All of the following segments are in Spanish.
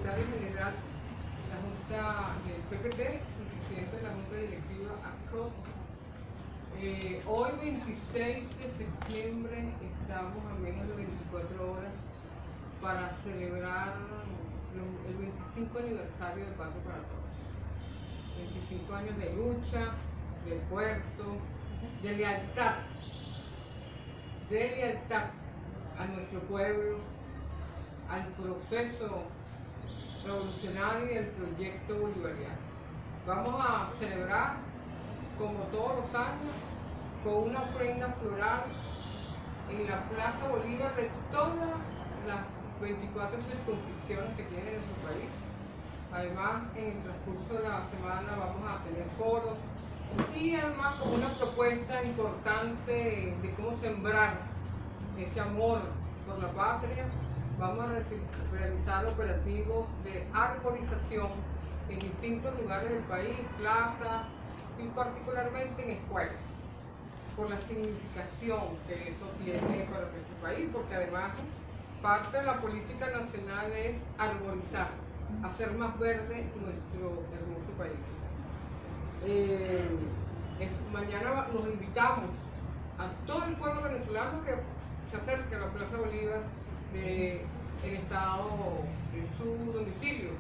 secretario general de la Junta del PPT y presidente de la Junta Directiva ACOT. Hoy, 26 de septiembre, estamos a menos de 24 horas para celebrar el 25 aniversario de Patria para Todos. 25 años de lucha, de esfuerzo, de lealtad a nuestro pueblo, al proceso revolucionario y al proyecto bolivariano. Vamos a celebrar, como todos los años, con una ofrenda floral en la Plaza Bolívar de todas las 24 circunscripciones que tiene nuestro país. Además, en el transcurso de la semana vamos a tener foros y además con una propuesta importante de cómo sembrar ese amor por la patria. Vamos a realizar operativos de arborización en distintos lugares del país, plazas y particularmente en escuelas, por la significación que eso tiene para nuestro país, porque además parte de la política nacional es arborizar, hacer más verde nuestro hermoso país. Mañana nos invitamos a todo el pueblo venezolano que se acerque a la Plaza Bolívar del estado de su domicilio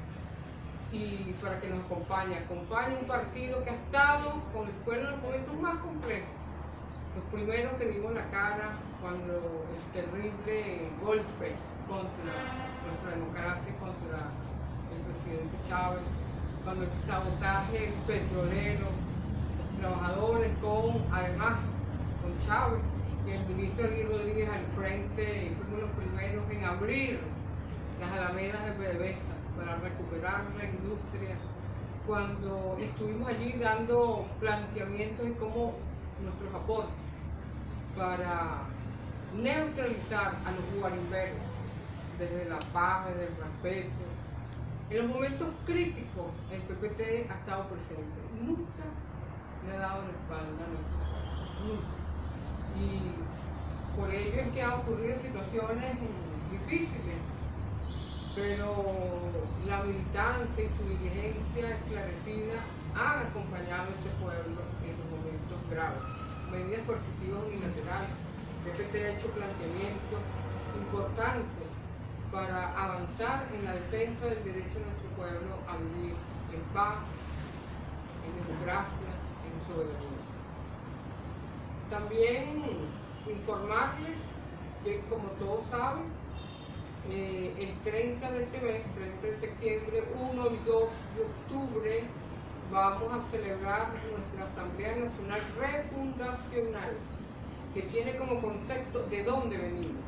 y para que nos acompañe un partido que ha estado con el pueblo en los momentos más complejos, los primeros que dimos la cara cuando el terrible golpe contra nuestra democracia, contra el presidente Chávez, cuando el sabotaje petrolero, los trabajadores además con Chávez y el ministro Luis Rodríguez al frente, fuimos los primeros en abrir las alamedas de PDVSA para recuperar la industria, cuando estuvimos allí dando planteamientos de cómo nuestros aportes para neutralizar a los guarimberos desde la paz, desde el respeto. En los momentos críticos el PPT ha estado presente, nunca le ha dado la espalda a nuestro pueblo, nunca. Y por ello es que han ocurrido situaciones difíciles, pero la militancia y su diligencia esclarecida han acompañado a ese pueblo en los momentos graves. Medidas coercitivas unilaterales. El PPT ha hecho planteamientos importantes para avanzar en la defensa del derecho de nuestro pueblo a vivir en paz, en democracia, en soberanía. También informarles que, como todos saben, el 30 de este mes, 30 de septiembre, 1 y 2 de octubre, vamos a celebrar nuestra Asamblea Nacional Refundacional, que tiene como concepto de dónde venimos.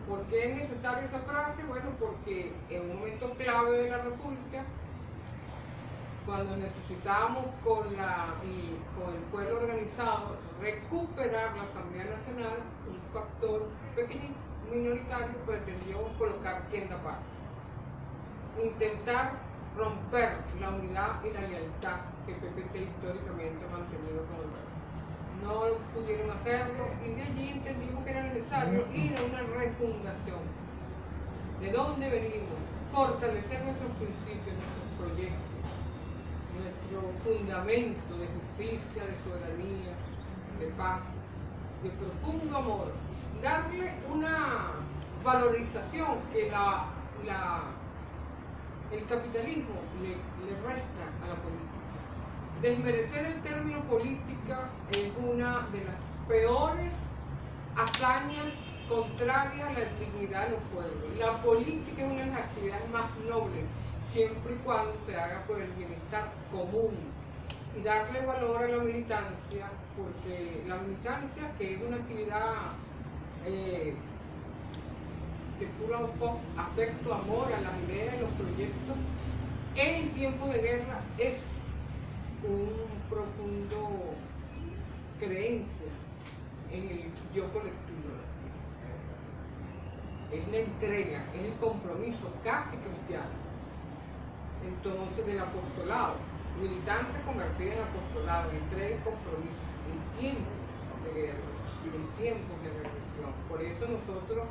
¿Por qué es necesaria esa frase? Bueno, porque en un momento clave de la República, cuando necesitamos con el pueblo organizado recuperar la Asamblea Nacional, un factor pequeñito, minoritario, pretendió colocar tienda aparte. Intentar romper la unidad y la lealtad que PPT históricamente ha mantenido con el pueblo. No pudieron hacerlo y de allí entendimos que era necesario ir a una refundación. ¿De dónde venimos? Fortalecer nuestros principios, nuestros proyectos, nuestro fundamento de justicia, de soberanía, de paz, de profundo amor. Darle una valorización que el capitalismo le resta a la política. Desmerecer el término política es una de las peores hazañas contrarias a la dignidad de los pueblos. La política es una de las actividades más nobles, siempre y cuando se haga por el bienestar común. Y darle valor a la militancia, porque la militancia, que es una actividad de puro afecto, amor a las ideas y los proyectos, en tiempos de guerra es un profundo creencia en el yo colectivo. Es la entrega, es el compromiso casi cristiano. Entonces, del apostolado, militancia convertida en apostolado, entrega y compromiso en tiempos de guerra y en tiempos de represión. Por eso nosotros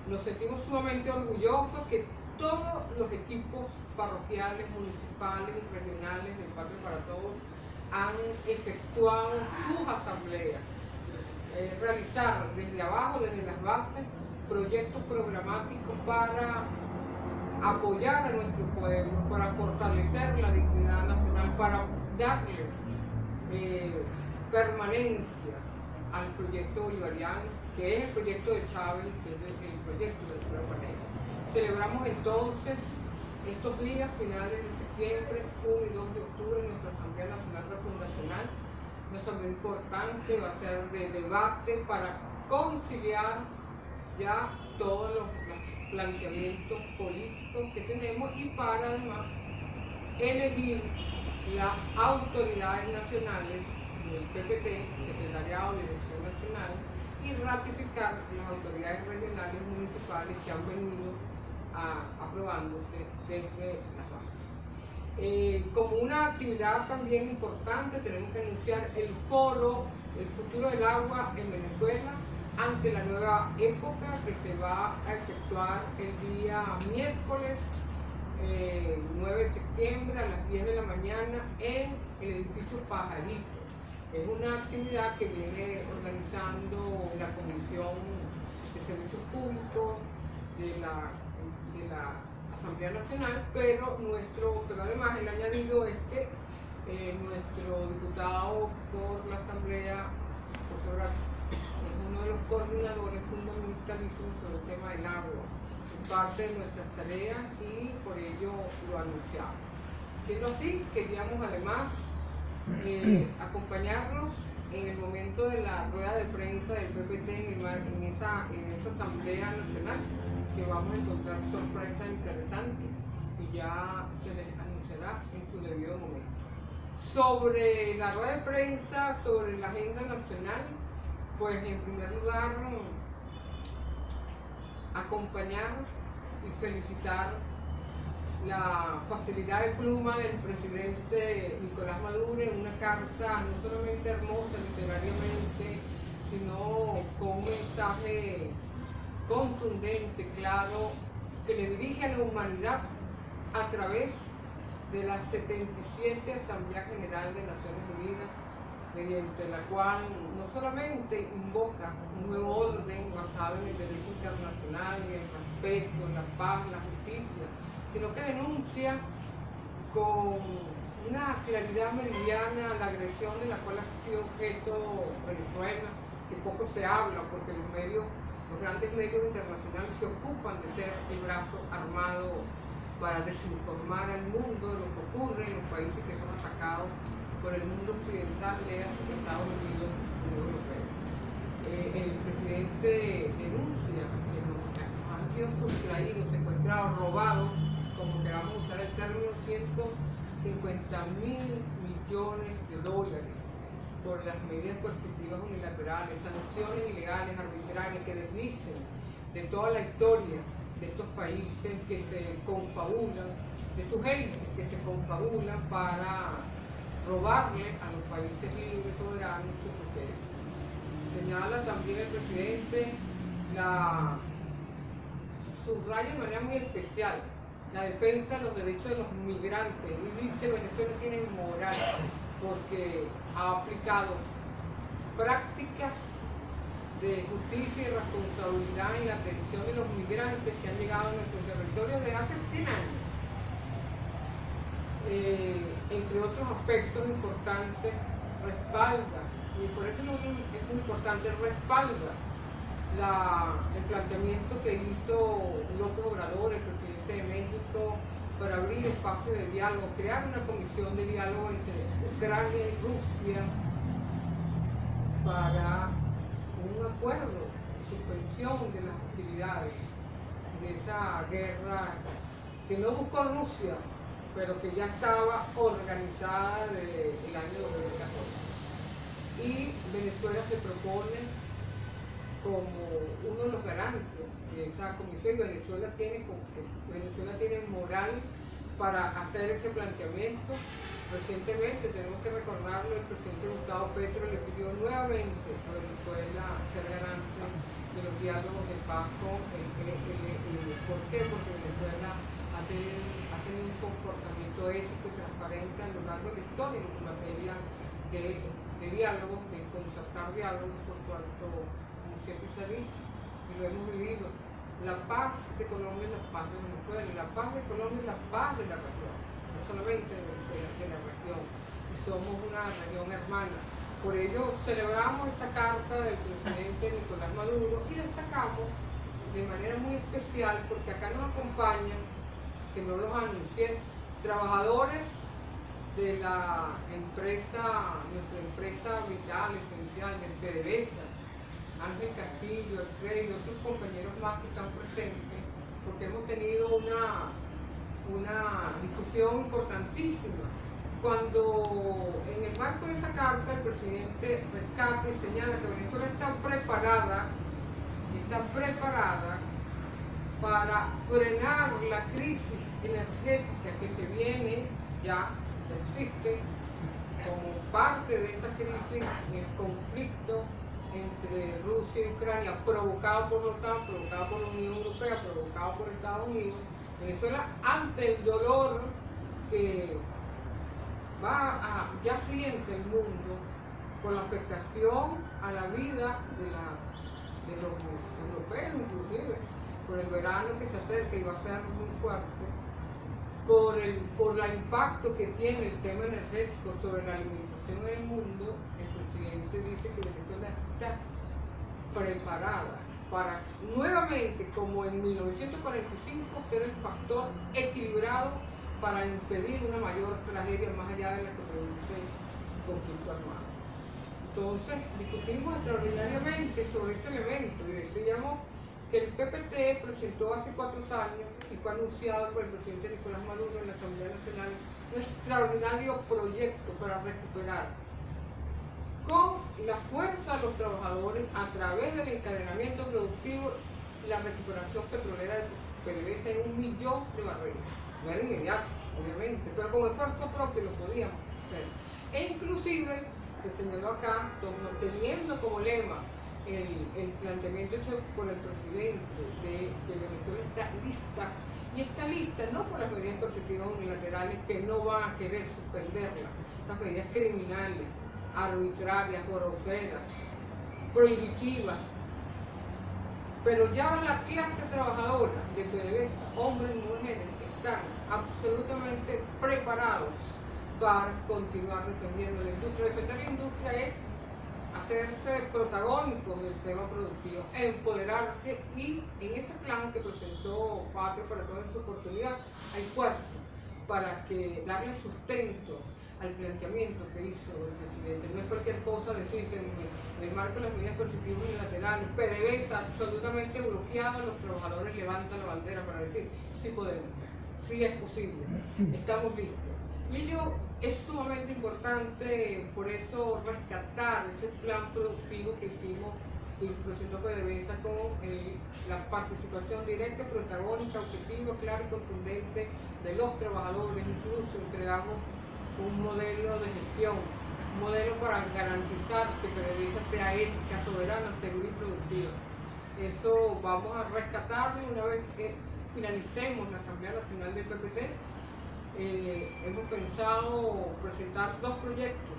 nos sentimos sumamente orgullosos que todos los equipos parroquiales, municipales y regionales del Patria para Todos han efectuado sus asambleas, realizar desde abajo, desde las bases, proyectos programáticos para apoyar a nuestro pueblo, para fortalecer la dignidad nacional, para darle permanencia al proyecto bolivariano, que es el proyecto de Chávez, que es el proyecto del pueblo panero. Celebramos entonces estos días, finales de septiembre, 1 y 2 de octubre, nuestra Asamblea Nacional Refundacional. Una asamblea importante, va a ser de debate para conciliar ya todos los planteamientos políticos que tenemos y para además elegir las autoridades nacionales del PPT, Secretariado de Dirección Nacional, y ratificar las autoridades regionales y municipales que han venido aprobándose desde las bases. Como una actividad también importante, tenemos que anunciar el foro El futuro del agua en Venezuela ante la nueva época, que se va a efectuar el día miércoles 9 de septiembre a las 10 de la mañana en el edificio Pajarito. Es una actividad que viene organizando la Comisión de Servicios Públicos de la Asamblea Nacional, pero además el añadido es que nuestro diputado por la Asamblea, José Horacio, es uno de los coordinadores fundamentalísimos sobre el tema del agua, es parte de nuestras tareas y por ello lo anunciamos. Siendo así, queríamos además acompañarnos en el momento de la rueda de prensa del PPT en esa Asamblea Nacional, que vamos a encontrar sorpresas interesantes y ya se les anunciará en su debido momento. Sobre la rueda de prensa, sobre la agenda nacional, pues en primer lugar acompañar y felicitar la facilidad de pluma del presidente Nicolás Maduro en una carta no solamente hermosa literariamente, sino con un mensaje contundente, claro, que le dirige a la humanidad a través de la 77 Asamblea General de Naciones Unidas, mediante la cual no solamente invoca un nuevo orden basado en el derecho internacional, en el respeto, en la paz, la justicia, sino que denuncia con una claridad meridiana la agresión de la cual ha sido objeto Venezuela, que poco se habla porque los grandes medios internacionales se ocupan de ser el brazo armado para desinformar al mundo de lo que ocurre en los países que son atacados por el mundo occidental, léase Estados Unidos y Unión Europea. El presidente denuncia que nos han sido sustraídos, secuestrados, robados, como queramos usar el término, 150.000 millones de dólares por las medidas coercitivas unilaterales, sanciones ilegales, arbitrarias, que desdicen de toda la historia de estos países que se confabulan, de sus élites que se confabulan para robarle a los países libres, soberanos, sus riquezas. Señala también el presidente, subraya de manera muy especial la defensa de los derechos de los migrantes y dice Venezuela tiene moral porque ha aplicado prácticas de justicia y responsabilidad en la atención de los migrantes que han llegado a nuestro territorio desde hace 100 años. Entre otros aspectos importantes, respalda, y por eso es muy importante, respalda el planteamiento que hizo López Obrador, el presidente de México, para abrir espacios de diálogo, crear una comisión de diálogo entre Ucrania y Rusia para un acuerdo de suspensión de las hostilidades de esa guerra que no buscó Rusia, pero que ya estaba organizada desde el año 2014. Y Venezuela se propone como uno de los garantes de esa comisión. Venezuela tiene moral para hacer ese planteamiento. Recientemente, tenemos que recordarlo, el presidente Gustavo Petro le pidió nuevamente a Venezuela ser garante de los diálogos de paz con el ¿por qué? Porque Venezuela ha tenido un comportamiento ético y transparente a lo largo de la historia en materia de diálogos, de concertar diálogos, por cuanto, como siempre se ha dicho, y lo hemos vivido, la paz de Colombia es la paz de Venezuela, y la paz de Colombia es la paz de la región, no solamente de Venezuela, de la región, y somos una región hermana. Por ello celebramos esta carta del presidente Nicolás Maduro y destacamos de manera muy especial, porque acá nos acompañan, que no los anuncié, trabajadores de la empresa, nuestra empresa vital, esencial, de PDVSA, Ángel Castillo, Alfredo y otros compañeros más que están presentes, porque hemos tenido una discusión importantísima. Cuando en el marco de esa carta el presidente rescata y señala que Venezuela está preparada para frenar la crisis energética que se viene, ya existe, como parte de esa crisis, el conflicto entre Rusia y Ucrania, provocado por la OTAN, provocado por la Unión Europea, provocado por Estados Unidos. Venezuela, ante el dolor que ya siente el mundo por la afectación a la vida de los europeos, inclusive por el verano que se acerca y va a ser muy fuerte, por el impacto que tiene el tema energético sobre la alimentación en el mundo. El presidente dice que Venezuela está preparada para nuevamente, como en 1945, ser el factor equilibrado para impedir una mayor tragedia más allá de la que produce el conflicto armado. Entonces, discutimos extraordinariamente sobre ese elemento y decíamos que el PPT presentó hace 4 años y fue anunciado por el presidente Nicolás Maduro en la Asamblea Nacional un extraordinario proyecto para recuperar con la fuerza de los trabajadores a través del encadenamiento productivo la recuperación petrolera de PDVSA en 1 millón de barriles. No era inmediato, obviamente, pero con esfuerzo propio lo podíamos hacer. E inclusive, se señaló acá, teniendo como lema el planteamiento hecho por el presidente de que Venezuela está lista, y está lista no por las medidas coercitivas unilaterales que no van a querer suspenderlas, las medidas criminales, arbitrarias, groseras, prohibitivas, pero ya la clase trabajadora de PDVSA, hombres y mujeres, están absolutamente preparados para continuar defendiendo la industria. Defender la industria es hacerse protagónicos del tema productivo, empoderarse, y en ese plan que presentó Patria para toda su oportunidad hay fuerza para darle sustento al planteamiento que hizo el presidente. No es cualquier cosa decir que en el marco de las medidas coercitivas unilaterales, PDVSA absolutamente bloqueada, los trabajadores levantan la bandera para decir sí podemos, sí es posible, estamos listos. Y ello es sumamente importante, por eso rescatar ese plan productivo que hicimos y presentó PDVSA con la participación directa, protagónica, objetiva, clara y contundente de los trabajadores. Incluso entregamos un modelo de gestión, un modelo para garantizar que PDVSA sea ética, soberana, segura y productiva. Eso vamos a rescatarlo una vez que finalicemos la Asamblea Nacional del PPT. Hemos pensado presentar 2 proyectos.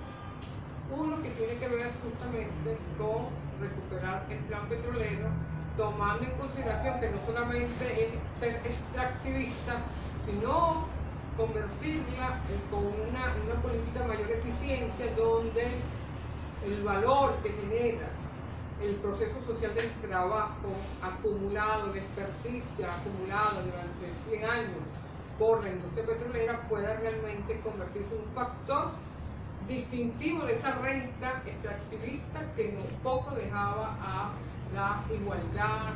Uno que tiene que ver justamente con recuperar el plan petrolero, tomando en consideración que no solamente es ser extractivista, sino convertirla con una política de mayor eficiencia, donde el valor que genera el proceso social del trabajo acumulado, la experticia acumulada durante 100 años por la industria petrolera pueda realmente convertirse en un factor distintivo de esa renta extractivista que un poco dejaba a la igualdad,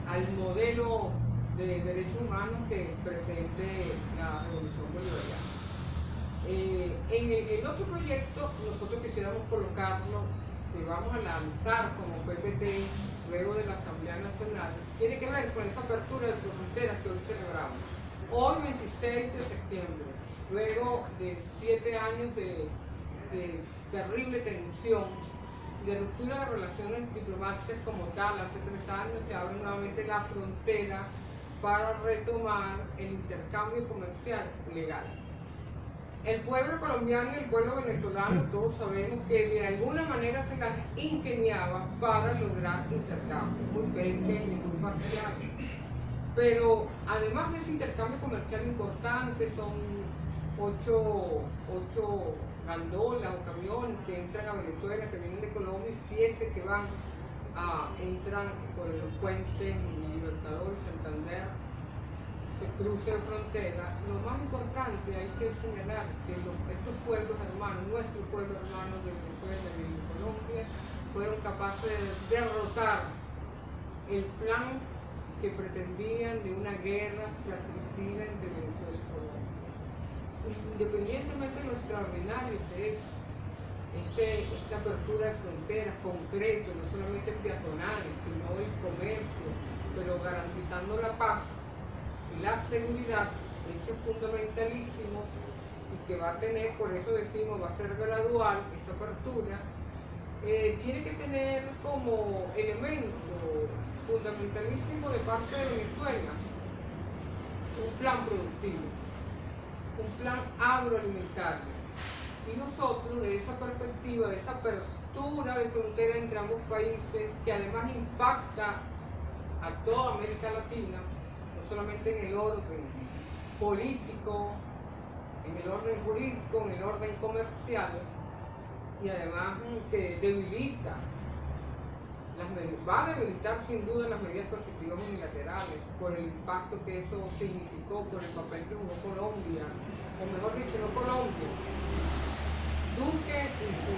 al modelo de derechos humanos que pretende la revolución bolivariana. En el otro proyecto nosotros quisiéramos colocarlo, que vamos a lanzar como PPT luego de la Asamblea Nacional, tiene que ver con esa apertura de fronteras que hoy celebramos. Hoy, 26 de septiembre, luego de 7 años de terrible tensión, de ruptura de relaciones diplomáticas como tal, hace 3 años se abre nuevamente la frontera para retomar el intercambio comercial legal. El pueblo colombiano y el pueblo venezolano, todos sabemos que de alguna manera se las ingeniaba para lograr intercambios muy pequeños, muy parciales. Pero además de ese intercambio comercial importante, son 8 gandolas o camiones que entran a Venezuela, que vienen de Colombia, y 7 que entran por los puentes Libertador y Santander, se cruce de frontera. Lo más importante hay que señalar que estos pueblos hermanos, nuestros pueblos hermanos de Venezuela y de Colombia, fueron capaces de derrotar el plan que pretendían de una guerra fratricida entre Venezuela y Colombia. Independientemente de lo extraordinario que es esta apertura de fronteras concreto, no solamente peatonales, sino el comercio, pero garantizando la paz y la seguridad, hechos fundamentalísimos y que va a tener, por eso decimos, va a ser gradual esa apertura, tiene que tener como elemento fundamentalísimo de parte de Venezuela un plan productivo, un plan agroalimentario. Y nosotros, de esa perspectiva, de esa apertura de frontera entre ambos países, que además impacta a toda América Latina, no solamente en el orden político, en el orden jurídico, en el orden comercial, y además que debilita, va a debilitar sin duda las medidas coercitivas unilaterales, por el impacto que eso significó, por el papel que jugó Colombia, o mejor dicho, no Colombia, Duque y su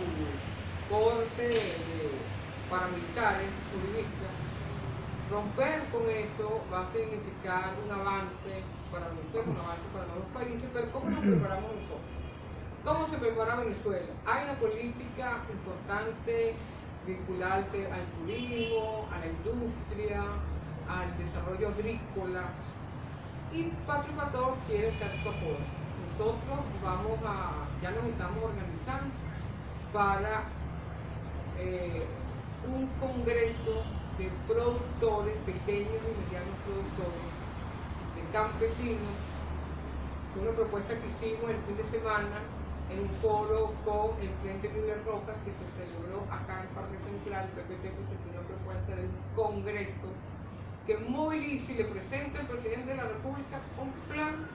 corte de paramilitares, juristas. Romper con eso va a significar un avance para nosotros, un avance para los países, pero ¿cómo nos preparamos nosotros? ¿Cómo se prepara Venezuela? Hay una política importante vinculada al turismo, a la industria, al desarrollo agrícola, y Patria para Todos quiere ser su apoyo. Nosotros ya nos estamos organizando para un congreso de productores, pequeños y medianos productores, de campesinos, una propuesta que hicimos el fin de semana en un foro con el Frente Libre Rojas que se celebró acá en Parque Central. El PPT presentó una propuesta de un congreso que movilice y le presente al presidente de la República un plan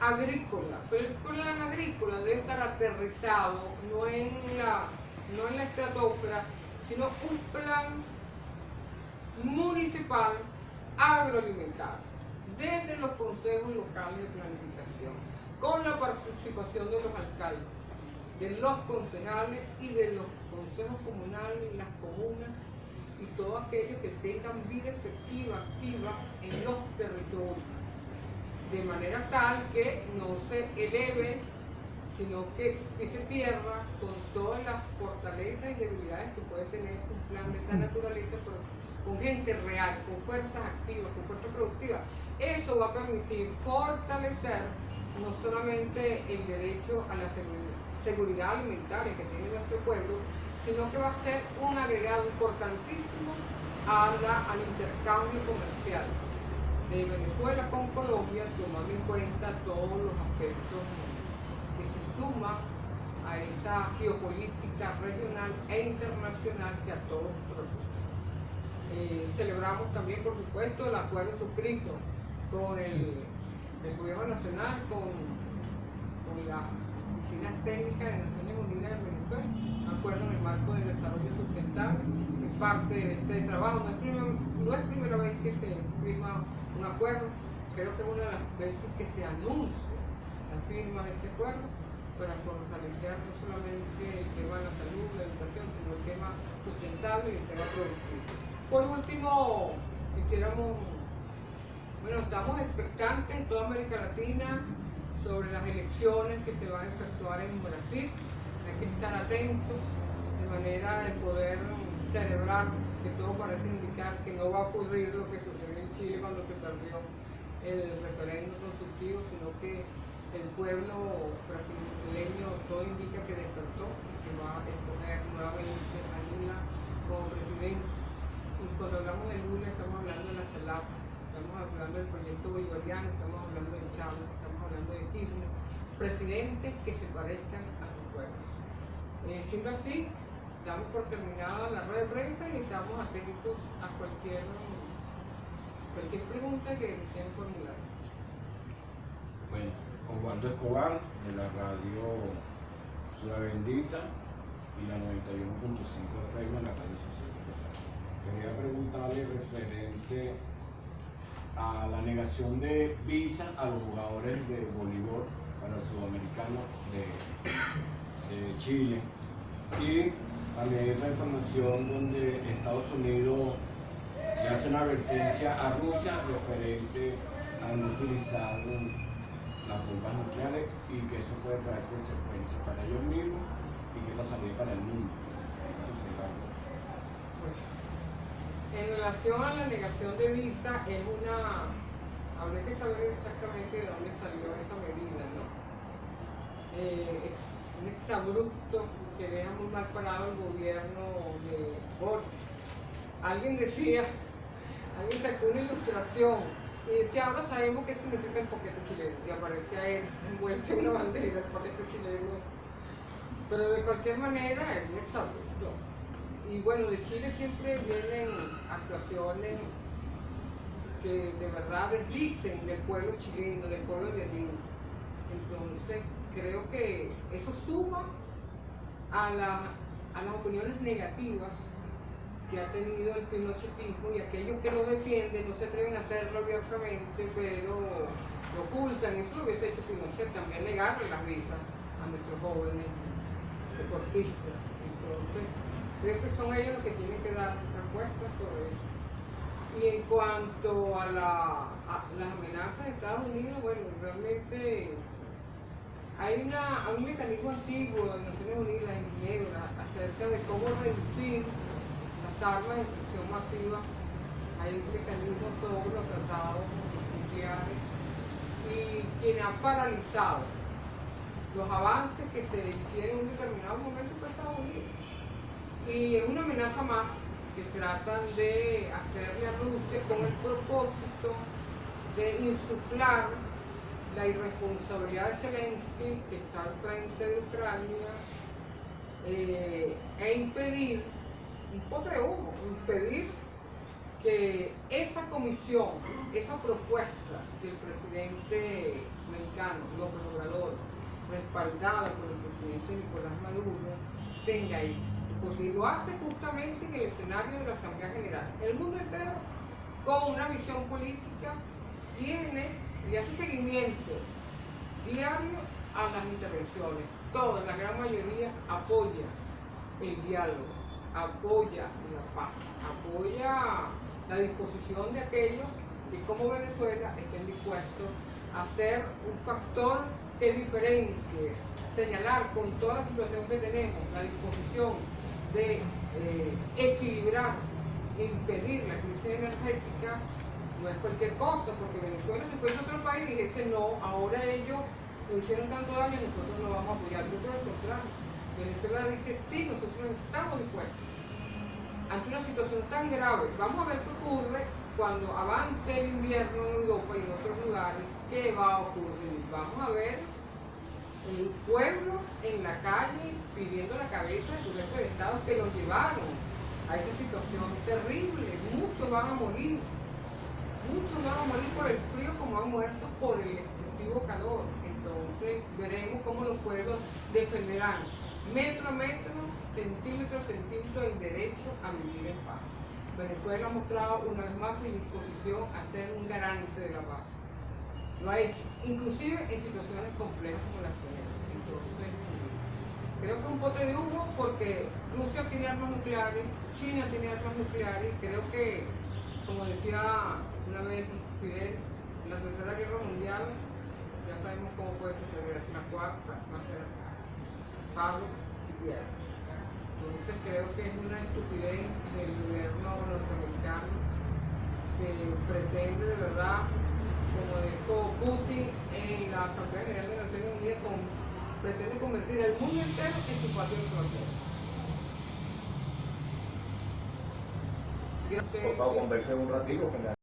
agrícola, pero el plan agrícola debe estar aterrizado no en la estratosfera, sino un plan municipal agroalimentario, desde los consejos locales de planificación, con la participación de los alcaldes, de los concejales y de los consejos comunales y las comunas y todos aquellos que tengan vida efectiva, activa en los territorios, de manera tal que no se eleve, sino que pise tierra con todas las fortalezas y debilidades que puede tener un plan de esta naturaleza, pero con gente real, con fuerzas activas, con fuerza productiva. Eso va a permitir fortalecer no solamente el derecho a la seguridad alimentaria que tiene nuestro pueblo, sino que va a ser un agregado importantísimo al intercambio comercial de Venezuela con Colombia, tomando en cuenta todos los aspectos que se suman a esa geopolítica regional e internacional que a todos preocupa. Celebramos también, por supuesto, el acuerdo suscrito con el Gobierno Nacional, con las oficinas técnicas de Naciones Unidas en Venezuela, un acuerdo en el marco del desarrollo sustentable, es parte de este trabajo. No es primera vez que se firma un acuerdo, creo que es una de las veces que se anuncia la firma de este acuerdo para fortalecer no solamente el tema de la salud, la educación, sino el tema sustentable y el tema productivo. Por último, estamos expectantes en toda América Latina sobre las elecciones que se van a efectuar en Brasil. Hay que estar atentos de manera de poder celebrar, que todo parece indicar que no va a ocurrir lo que sucedió en Chile cuando se perdió el referéndum consultivo, sino que el pueblo brasileño todo indica que despertó y que va a escoger nuevamente a Lula como presidente. Y cuando hablamos de Lula estamos hablando de la CELAC, estamos hablando del proyecto bolivariano, estamos hablando de Chávez, estamos hablando de Kirchner, presidentes que se parezcan a sus pueblos. Siendo así, damos por terminada la rueda de prensa y estamos atentos a cualquier pregunta que deseen formular. Bueno, Osvaldo Escobar, de la radio Ciudad Bendita y la 91.5 FM en la radio social. Quería preguntarle referente a la negación de visa a los jugadores de voleibol para el sudamericano de Chile, y también la información donde Estados Unidos le hace una advertencia a Rusia referente a no utilizar las bombas nucleares y que eso puede traer consecuencias para ellos mismos y que pasaría para el mundo. Eso será algo así. En relación a la negación de visa, habría que saber exactamente de dónde salió esa medida, ¿no? Un exabrupto que deja muy mal parado el gobierno de Boric. Alguien sacó una ilustración y decía, ahora sabemos qué significa el paquete chileno, y aparecía él envuelto en una bandera del paquete chileno. Pero de cualquier manera es un exabrupto. Y bueno, de Chile siempre vienen actuaciones que de verdad desdicen del pueblo chileno, del pueblo de allí. Entonces, creo que eso suma a las opiniones negativas que ha tenido el pinochetismo, y aquellos que lo defienden no se atreven a hacerlo abiertamente, pero lo ocultan. Eso lo hubiese hecho Pinochet, también negarle las visas a nuestros jóvenes deportistas. Entonces, creo que son ellos los que tienen que dar respuestas sobre eso. Y en cuanto a las amenazas de Estados Unidos, bueno, realmente hay un mecanismo antiguo de Naciones Unidas en Ginebra acerca de cómo reducir las armas de destrucción masiva. Hay un mecanismo sobre los tratados nucleares, y quien ha paralizado los avances que se hicieron en un determinado momento fue Estados Unidos. Y es una amenaza más que tratan de hacerle a Rusia con el propósito de insuflar la irresponsabilidad de Zelensky, que está al frente de Ucrania, e impedir, un poco de humo, impedir que esa comisión, esa propuesta del presidente mexicano, López Obrador, respaldada por el presidente Nicolás Maduro, tenga éxito, porque lo hace justamente en el escenario de la Asamblea General. El mundo entero, con una visión política, le hace seguimiento diario a las intervenciones. Toda, la gran mayoría, apoya el diálogo, apoya la paz, apoya la disposición de aquellos que como Venezuela estén dispuestos a ser un factor que diferencie, señalar con toda la situación que tenemos, la disposición de equilibrar, impedir la crisis energética. No es cualquier cosa, porque Venezuela, si fuese otro país, dijese no, ahora ellos lo hicieron tanto daño, nosotros no vamos a apoyar. Yo creo al contrario. Venezuela dice sí, nosotros estamos dispuestos. Ante una situación tan grave, vamos a ver qué ocurre cuando avance el invierno en Europa y en otros lugares. ¿Qué va a ocurrir? Vamos a ver el pueblo en la calle pidiendo la cabeza de su jefe de Estado, que los llevaron a esa situación terrible. Muchos van a morir por el frío, como han muerto por el excesivo calor. Entonces veremos cómo los pueblos defenderán metro a metro, centímetro a centímetro, el derecho a vivir en paz. Venezuela ha mostrado una vez más su disposición a ser un garante de la paz. Lo ha hecho, inclusive en situaciones complejas como las que tenemos. Entonces, creo que es un pote de humo, porque Rusia tiene armas nucleares, China tiene armas nucleares. Creo que, como decía una vez Fidel, la tercera guerra mundial, ya sabemos cómo puede suceder. La cuarta va a ser palo y piedras. Entonces creo que es una estupidez del gobierno norteamericano, que pretende de verdad, como la Asamblea General de Naciones Unidas pretende convertir el mundo entero en su patio trasero. Por favor, converse un ratito.